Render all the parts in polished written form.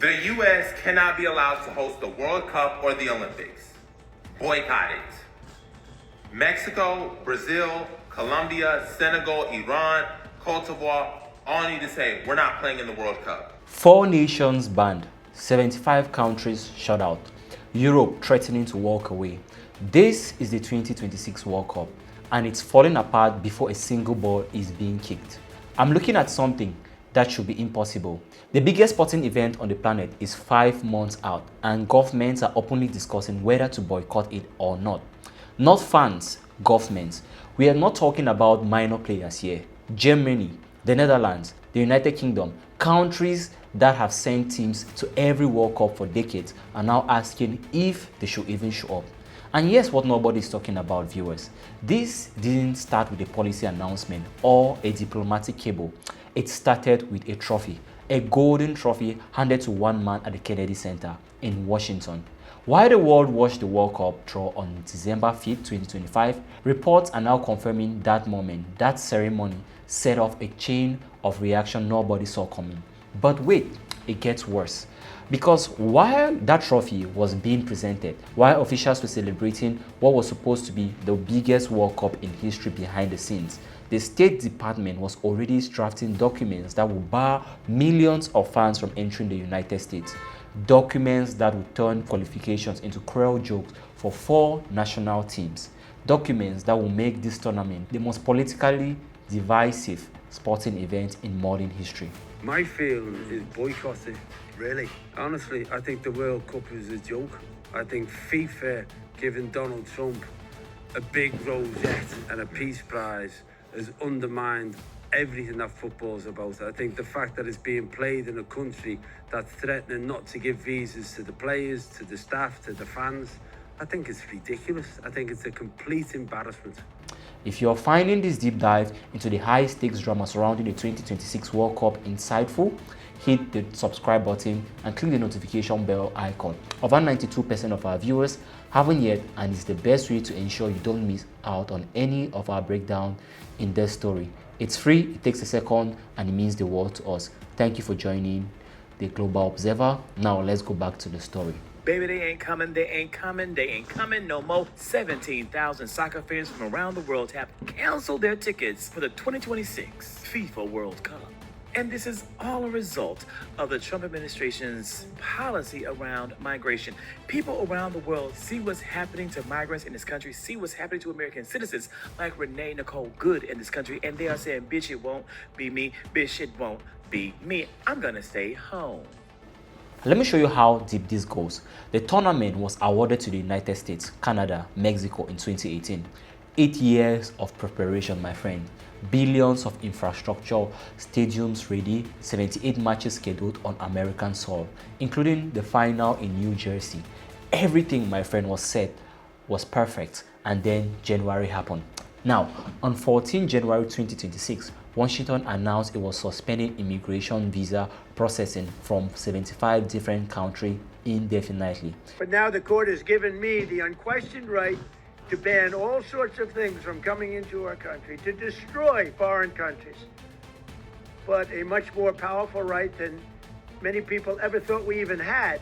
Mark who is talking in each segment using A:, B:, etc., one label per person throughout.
A: The U.S. cannot be allowed to host the World Cup or the Olympics. Boycott it. Mexico, Brazil, Colombia, Senegal, Iran, Cote d'Ivoire all need to say, we're not playing in the World Cup.
B: 4 nations banned, 75 countries shut out, Europe threatening to walk away. This is the 2026 World Cup, and it's falling apart before a single ball is being kicked. I'm looking at something that should be impossible. The biggest sporting event on the planet is 5 months out, and governments are openly discussing whether to boycott it or not. Not fans, governments. We are not talking about minor players here. Germany, the Netherlands, the United Kingdom, countries that have sent teams to every World Cup for decades are now asking if they should even show up. And here's what nobody is talking about, viewers. This didn't start with a policy announcement or a diplomatic cable. It started with a trophy, a golden trophy handed to one man at the Kennedy Center in Washington. While the world watched the World Cup draw on December 5, 2025, reports are now confirming that moment, that ceremony set off a chain of reaction nobody saw coming. But wait, it gets worse. Because while that trophy was being presented, while officials were celebrating what was supposed to be the biggest World Cup in history behind the scenes, the State Department was already drafting documents that would bar millions of fans from entering the United States. Documents that would turn qualifications into cruel jokes for 4 national teams. Documents that will make this tournament the most politically divisive sporting event in modern history.
C: My feeling is boycott it, really. Honestly, I think the World Cup is a joke. I think FIFA giving Donald Trump a big rosette and a peace prize has undermined everything that football's about. I think the fact that it's being played in a country that's threatening not to give visas to the players, to the staff, to the fans, I think it's ridiculous. I think it's a complete embarrassment.
B: If you're finding this deep dive into the high-stakes drama surrounding the 2026 World Cup insightful, hit the subscribe button and click the notification bell icon. Over 92% of our viewers haven't yet, and it's the best way to ensure you don't miss out on any of our breakdown in this story. It's free, it takes a second, and it means the world to us. Thank you for joining the Global Observer. Now let's go back to the story.
D: Baby, they ain't coming, they ain't coming, they ain't coming no more. 17,000 soccer fans from around the world have canceled their tickets for the 2026 FIFA World Cup. And this is all a result of the Trump administration's policy around migration. People around the world see what's happening to migrants in this country, see what's happening to American citizens like Renee Nicole Good in this country, and they are saying, bitch, it won't be me, bitch, it won't be me. I'm gonna stay home.
B: Let me show you how deep this goes. The tournament was awarded to the United States, Canada, Mexico in 2018. 8 years of preparation, my friend. Billions of infrastructure, stadiums ready, 78 matches scheduled on American soil, including the final in New Jersey. Everything, my friend, was set, was perfect, and then January happened. Now, on 14 January 2026, Washington announced it was suspending immigration visa processing from 75 different countries indefinitely.
E: But now the court has given me the unquestioned right to ban all sorts of things from coming into our country, to destroy foreign countries. But a much more powerful right than many people ever thought we even had.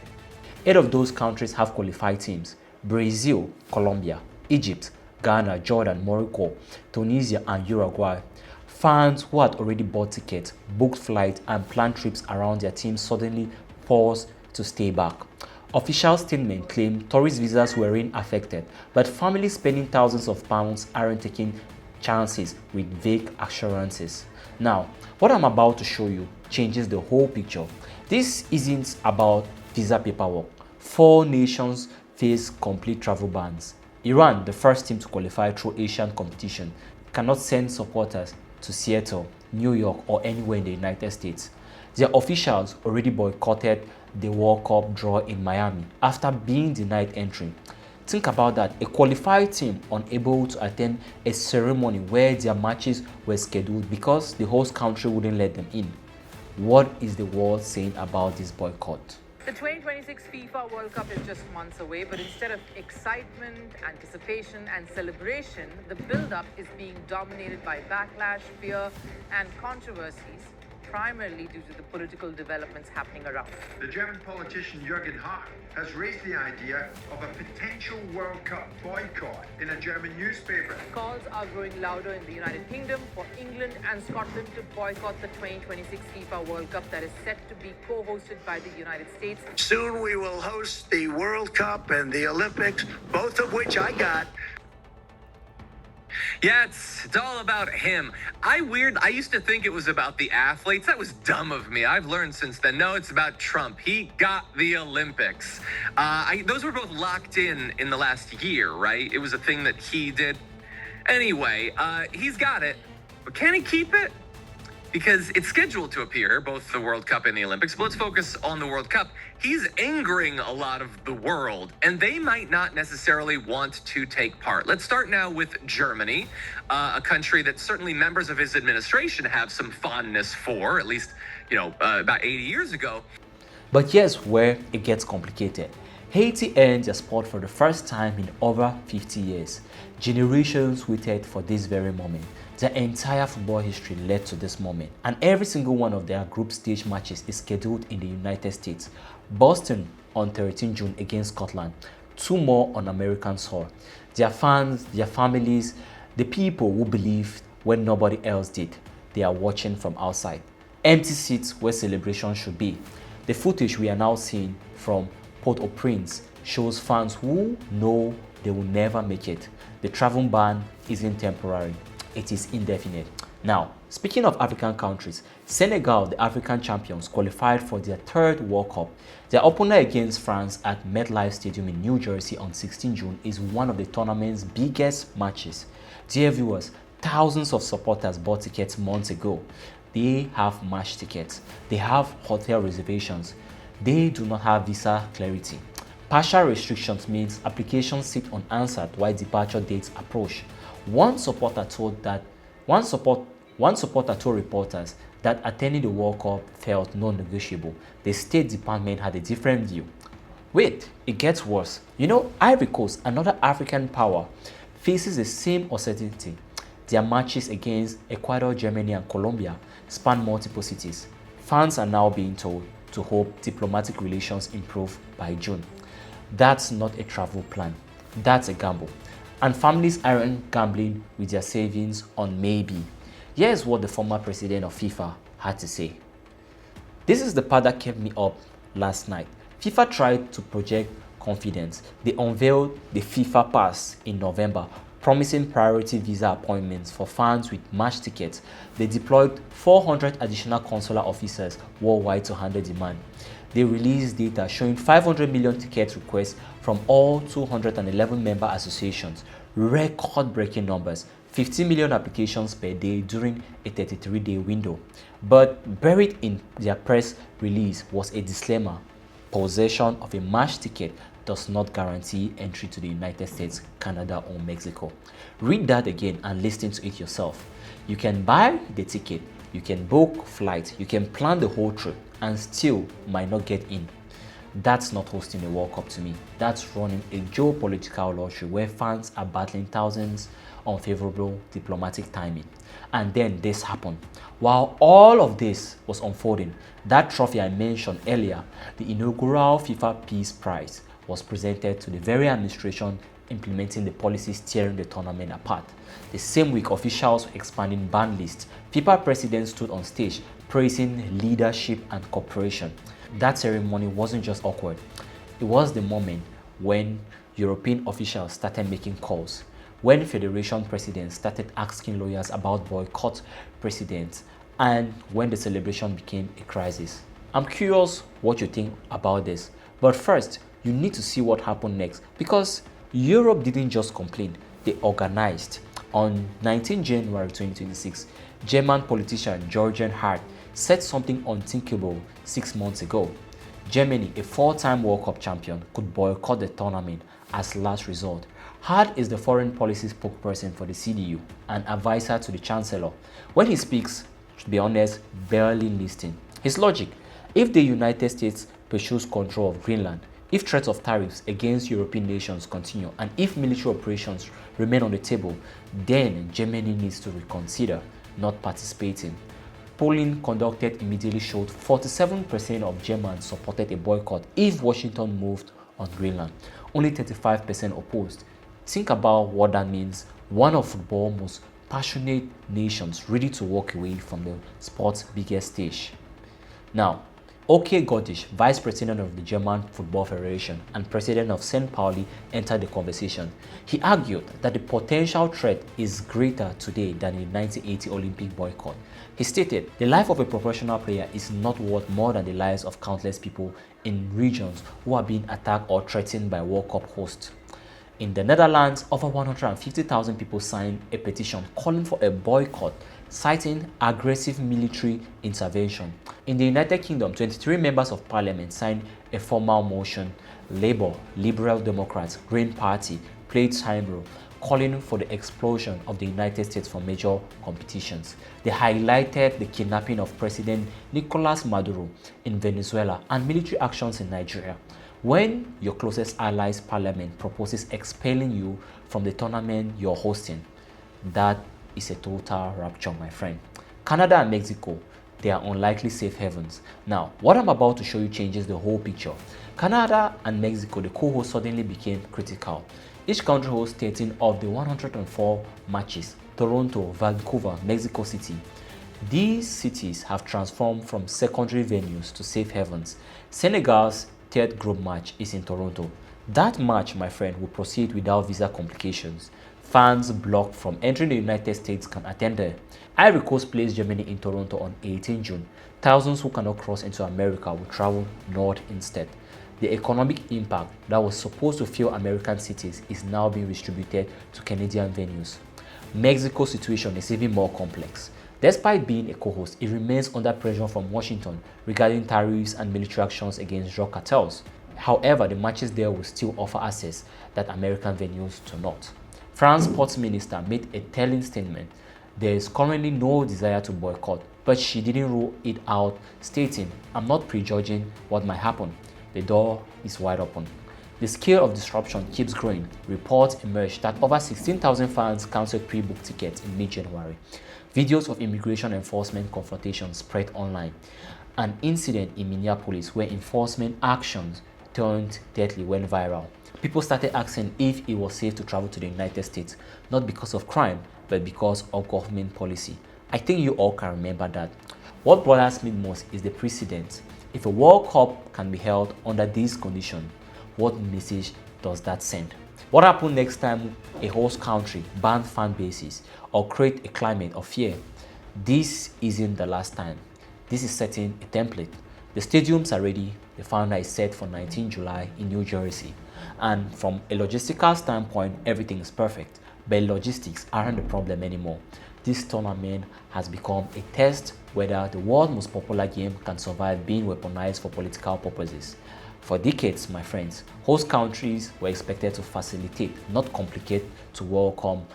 B: 8 of those countries have qualified teams: Brazil, Colombia, Egypt, Ghana, Jordan, Morocco, Tunisia, and Uruguay. Fans who had already bought tickets, booked flights, and planned trips around their teams suddenly forced to stay back. Official statement claimed tourist visas weren't affected, but families spending thousands of pounds aren't taking chances with vague assurances. Now, what I'm about to show you changes the whole picture. This isn't about visa paperwork. 4 nations face complete travel bans. Iran, the first team to qualify through Asian competition, cannot send supporters to Seattle, New York, or anywhere in the United States. Their officials already boycotted the World Cup draw in Miami after being denied entry. Think about that, a qualified team unable to attend a ceremony where their matches were scheduled because the host country wouldn't let them in. What is the world saying about this boycott?
F: The 2026 FIFA World Cup is just months away, but instead of excitement, anticipation, and celebration, the build-up is being dominated by backlash, fear, and controversies. primarily due to the political developments happening around.
G: The German politician Jürgen Hart has raised the idea of a potential World Cup boycott in a German newspaper.
F: Calls are growing louder in the United Kingdom for England and Scotland to boycott the 2026 FIFA World Cup that is set to be co-hosted by the United States.
E: Soon we will host the World Cup and the Olympics, both of which I got.
H: Yeah, it's all about him. I used to think it was about the athletes. That was dumb of me. I've learned since then. No, it's about Trump. He got the Olympics. Those were both locked in the last year, right? It was a thing that he did. Anyway, he's got it. But can he keep it? Because it's scheduled to appear, both the World Cup and the Olympics. But let's focus on the World Cup. He's angering a lot of the world, and they might not necessarily want to take part. Let's start now with Germany, a country that certainly members of his administration have some fondness for, at least, about 80 years ago.
B: But here's where it gets complicated. Haiti earned their spot for the first time in over 50 years. Generations waited for this very moment. Their entire football history led to this moment, and every single one of their group stage matches is scheduled in the United States. Boston on 13 June against Scotland, 2 more on American soil. Their fans, their families, the people who believed when nobody else did, they are watching from outside. Empty seats where celebration should be. The footage we are now seeing from Port-au-Prince shows fans who know they will never make it. The travel ban isn't temporary, it is indefinite. Now, speaking of African countries, Senegal, the African champions, qualified for their 3rd World Cup. Their opener against France at MetLife Stadium in New Jersey on 16 June is one of the tournament's biggest matches. Dear viewers, thousands of supporters bought tickets months ago. They have match tickets, they have hotel reservations, they do not have visa clarity. Partial restrictions means applications sit unanswered while departure dates approach. One supporter told reporters that attending the World Cup felt non-negotiable. The State Department had a different view. Wait, it gets worse. Ivory Coast, another African power, faces the same uncertainty. Their matches against Ecuador, Germany, and Colombia span multiple cities. Fans are now being told to hope diplomatic relations improve by June. That's not a travel plan. That's a gamble. And families aren't gambling with their savings on maybe. Here's what the former president of FIFA had to say. This is the part that kept me up last night. FIFA tried to project confidence. They unveiled the FIFA Pass in November, promising priority visa appointments for fans with match tickets. They deployed 400 additional consular officers worldwide to handle demand. They released data showing 500 million ticket requests from all 211 member associations. Record-breaking numbers. 15 million applications per day during a 33-day window. But buried in their press release was a disclaimer. Possession of a match ticket does not guarantee entry to the United States, Canada, or Mexico. Read that again and listen to it yourself. You can buy the ticket, you can book flight, you can plan the whole trip, and still might not get in. That's not hosting a World Cup to me. That's running a geopolitical lottery where fans are battling thousands unfavorable diplomatic timing. And then this happened. While all of this was unfolding, that trophy I mentioned earlier, the inaugural FIFA Peace Prize, was presented to the very administration implementing the policies tearing the tournament apart. The same week, officials were expanding ban lists. FIFA president stood on stage praising leadership and cooperation. That ceremony wasn't just awkward. It was the moment when European officials started making calls, when federation presidents started asking lawyers about boycott presidents, and when the celebration became a crisis. I'm curious what you think about this, but first, you need to see what happened next, because Europe didn't just complain, they organized. On 19 January 2026, German politician Jürgen Hart said something unthinkable 6 months ago. Germany, a 4-time World Cup champion, could boycott the tournament as last resort. Hart is the foreign policy spokesperson for the CDU and advisor to the Chancellor. When he speaks, to be honest, barely listening. His logic: if the United States pursues control of Greenland, if threats of tariffs against European nations continue, and if military operations remain on the table, then Germany needs to reconsider not participating. Polling conducted immediately showed 47% of Germans supported a boycott if Washington moved on Greenland. Only 35% opposed. Think about what that means. One of football's most passionate nations ready to walk away from the sport's biggest stage. Now, OK Gottisch, vice president of the German Football Federation and president of St. Pauli, entered the conversation. He argued that the potential threat is greater today than in the 1980 Olympic boycott. He stated, "The life of a professional player is not worth more than the lives of countless people in regions who are being attacked or threatened by World Cup hosts." In the Netherlands, over 150,000 people signed a petition calling for a boycott, citing aggressive military intervention. In the United Kingdom, 23 members of parliament signed a formal motion. Labour, Liberal Democrats, Green Party played time role, calling for the expulsion of the United States from major competitions. They highlighted the kidnapping of President Nicolas Maduro in Venezuela and military actions in Nigeria. When your closest allies' parliament proposes expelling you from the tournament you're hosting, that is a total rupture, my friend. Canada and Mexico, they are unlikely safe havens. Now, what I'm about to show you changes the whole picture. Canada and Mexico, the co-hosts, suddenly became critical. Each country hosts 13 of the 104 matches. Toronto, Vancouver, Mexico City. These cities have transformed from secondary venues to safe havens. Senegal's third group match is in Toronto. That match, my friend, will proceed without visa complications. Fans blocked from entering the United States can attend there. Ivory Coast plays Germany in Toronto on 18 June. Thousands who cannot cross into America will travel north instead. The economic impact that was supposed to fill American cities is now being distributed to Canadian venues. Mexico's situation is even more complex. Despite being a co-host, it remains under pressure from Washington regarding tariffs and military actions against drug cartels. However, the matches there will still offer access that American venues do not. France's sports minister made a telling statement. There is currently no desire to boycott, but she didn't rule it out, stating, "I'm not prejudging what might happen. The door is wide open." The scale of disruption keeps growing. Reports emerged that over 16,000 fans cancelled pre-booked tickets in mid-January. Videos of immigration enforcement confrontations spread online. An incident in Minneapolis where enforcement actions turned deadly went viral. People started asking if it was safe to travel to the United States, not because of crime, but because of government policy. I think you all can remember that. What bothers me most is the precedent. If a World Cup can be held under these conditions, what message does that send? What happens next time a host country bans fan bases or create a climate of fear? This isn't the last time. This is setting a template. The stadiums are ready. The final is set for 19 July in New Jersey. And from a logistical standpoint, everything is perfect. But logistics aren't the problem anymore. This tournament has become a test whether the world's most popular game can survive being weaponized for political purposes. For decades, my friends, host countries were expected to facilitate, not complicate, to welcome,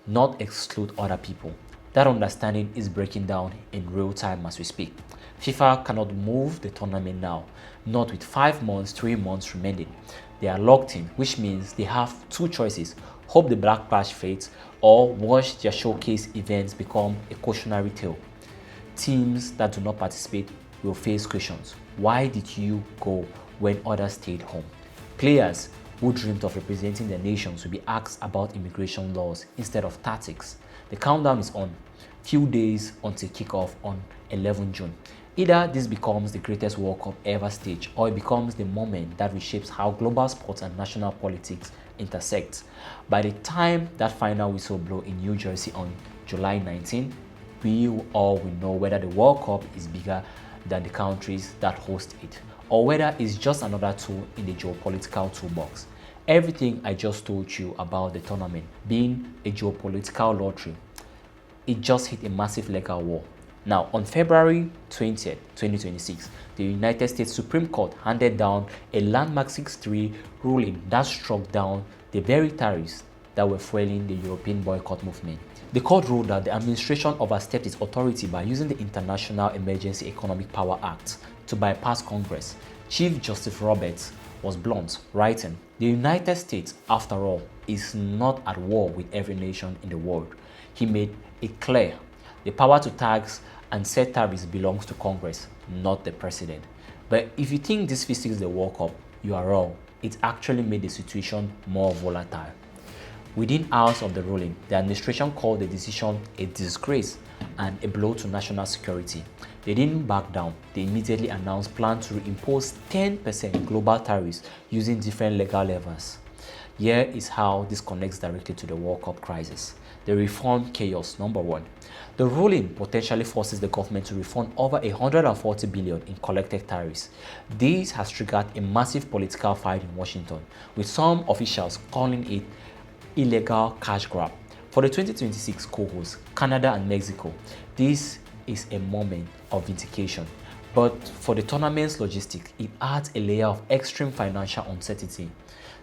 B: not exclude other people. That understanding is breaking down in real time as we speak. FIFA cannot move the tournament now, not with 5 months, 3 months remaining. They are locked in, which means they have two choices: hope the backlash fades or watch their showcase events become a cautionary tale. Teams that do not participate will face questions. Why did you go when others stayed home? Players who dreamed of representing their nations will be asked about immigration laws instead of tactics. The countdown is on. Few days until kickoff on 11 June. Either this becomes the greatest World Cup ever staged, or it becomes the moment that reshapes how global sports and national politics intersect. By the time that final whistle blows in New Jersey on July 19, we all will know whether the World Cup is bigger than the countries that host it, or whether it's just another tool in the geopolitical toolbox. Everything I just told you about the tournament being a geopolitical lottery, it just hit a massive legal war. Now, on February 20th, 2026, the United States Supreme Court handed down a landmark 6-3 ruling that struck down the very tariffs that were fueling the European boycott movement. The court ruled that the administration overstepped its authority by using the International Emergency Economic Power Act to bypass Congress. Chief Justice Roberts was blunt, writing, "The United States, after all, is not at war with every nation in the world." He made it clear the power to tax and set tariffs belongs to Congress, not the president. But if you think this fixes the World Cup, you are wrong. It actually made the situation more volatile. Within hours of the ruling, the administration called the decision a disgrace and a blow to national security. They didn't back down. They immediately announced plans to impose 10% global tariffs using different legal levers. Here is how this connects directly to the World Cup crisis. The refund chaos, number one. The ruling potentially forces the government to refund over 140 billion in collected tariffs. This has triggered a massive political fight in Washington, with some officials calling it illegal cash grab. For the 2026 co-hosts, Canada and Mexico, this is a moment of vindication. But for the tournament's logistics, it adds a layer of extreme financial uncertainty.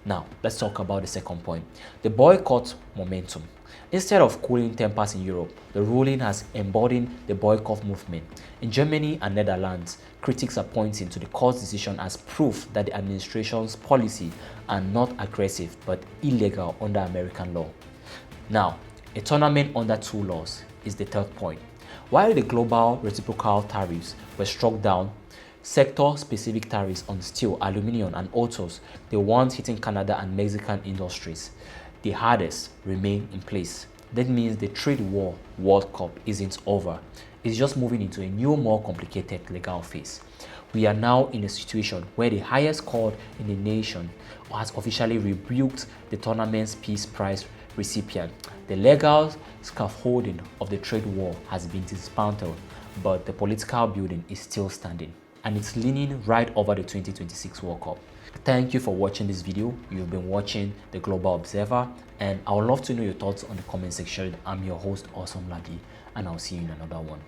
B: Now, let's talk about the second point, the boycott momentum. Instead of cooling tempers in Europe, the ruling has embodied the boycott movement. In Germany and Netherlands, critics are pointing to the court's decision as proof that the administration's policy are not aggressive but illegal under American law. Now, a tournament under two laws is the third point. While the global reciprocal tariffs were struck down, sector-specific tariffs on steel, aluminum, and autos, the ones hitting Canada and Mexican industries, the hardest, remain in place. That means the trade war World Cup isn't over. It's just moving into a new, more complicated legal phase. We are now in a situation where the highest court in the nation has officially rebuked the tournament's peace prize recipient. The legal scaffolding of the trade war has been dismantled, but the political building is still standing, and it's leaning right over the 2026 World Cup. Thank you for watching this video. You've been watching The Global Observer, and I would love to know your thoughts on the comment section. I'm your host, Awesome Ladi, and I'll see you in another one.